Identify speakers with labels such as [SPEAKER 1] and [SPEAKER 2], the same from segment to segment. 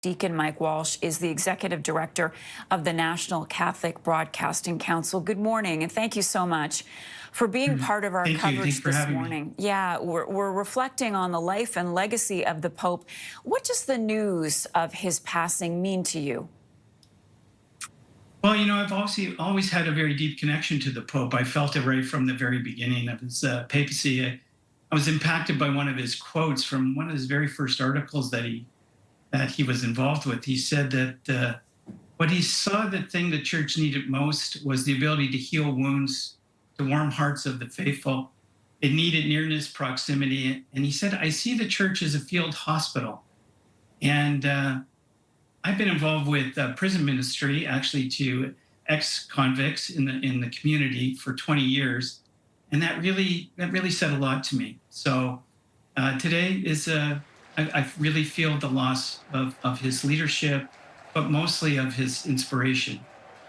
[SPEAKER 1] Deacon Mike Walsh is the executive director of the National Catholic Broadcasting Council. Good morning, and thank you so much for being part of our
[SPEAKER 2] Thank you. Thanks
[SPEAKER 1] coverage
[SPEAKER 2] for
[SPEAKER 1] this
[SPEAKER 2] having
[SPEAKER 1] morning.
[SPEAKER 2] me.
[SPEAKER 1] Yeah, we're reflecting on the life and legacy of the Pope. What does the news of his passing mean to you?
[SPEAKER 2] Well, I've always had a very deep connection to the Pope. I felt it right from the very beginning of his papacy. I was impacted by one of his quotes from one of his very first articles that he was involved with. He said that what he saw, the thing the church needed most was the ability to heal wounds, to warm hearts of the faithful. It needed nearness, proximity. And he said, I see the church as a field hospital. And I've been involved with prison ministry, actually, to ex-convicts in the community for 20 years. And that really said a lot to me. So today is I really feel the loss of his leadership, but mostly of his inspiration,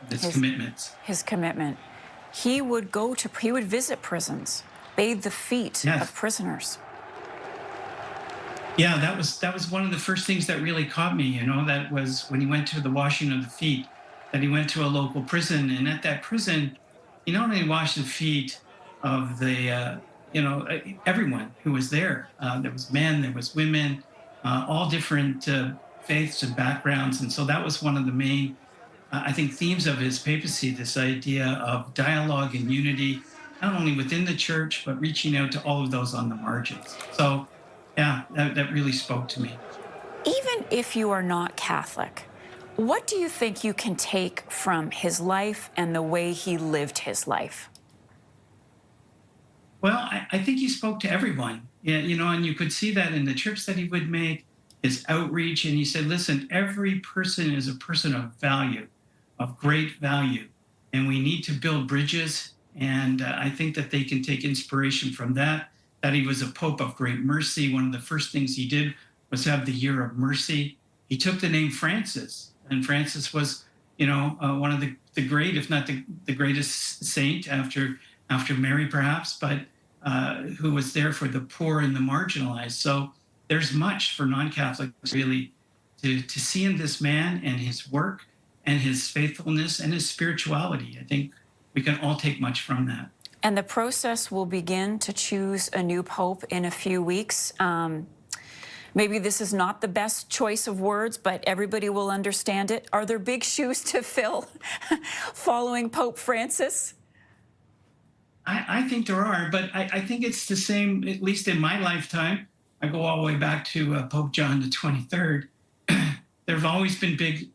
[SPEAKER 2] his commitments.
[SPEAKER 1] His commitment. He would visit prisons, bathe the feet
[SPEAKER 2] Yes.
[SPEAKER 1] of prisoners.
[SPEAKER 2] Yeah, that was one of the first things that really caught me. That was when he went to the washing of the feet, that he went to a local prison. And at that prison, he not only washed the feet of the everyone who was there. There was men, there was women, all different faiths and backgrounds. And so that was one of the main, I think, themes of his papacy, this idea of dialogue and unity, not only within the church, but reaching out to all of those on the margins. So, yeah, that really spoke to me.
[SPEAKER 1] Even if you are not Catholic, what do you think you can take from his life and the way he lived his life?
[SPEAKER 2] Well, I think he spoke to everyone, yeah, and you could see that in the trips that he would make, his outreach. And he said, listen, every person is a person of value, of great value, and we need to build bridges. And I think that they can take inspiration from that he was a Pope of great mercy. One of the first things he did was have the year of mercy. He took the name Francis, and Francis was, one of the great, if not the greatest saint after Mary, perhaps, but who was there for the poor and the marginalized. So there's much for non-Catholics really to see in this man and his work and his faithfulness and his spirituality. I think we can all take much from that.
[SPEAKER 1] And the process will begin to choose a new pope in a few weeks. Maybe this is not the best choice of words, but everybody will understand it. Are there big shoes to fill following Pope Francis?
[SPEAKER 2] I think there are, but I think it's the same, at least in my lifetime. I go all the way back to Pope John the 23rd. There have always been big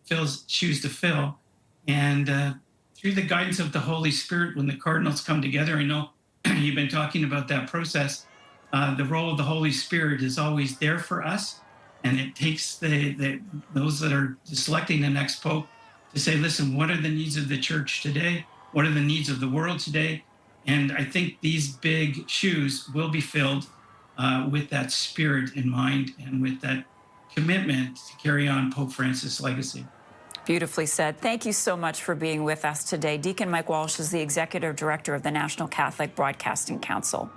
[SPEAKER 2] shoes to fill. And through the guidance of the Holy Spirit, when the cardinals come together, I know you've been talking about that process, the role of the Holy Spirit is always there for us. And it takes those that are selecting the next Pope to say, listen, what are the needs of the church today? What are the needs of the world today? And I think these big shoes will be filled with that spirit in mind and with that commitment to carry on Pope Francis' legacy.
[SPEAKER 1] Beautifully said. Thank you so much for being with us today. Deacon Mike Walsh is the executive director of the National Catholic Broadcasting Council.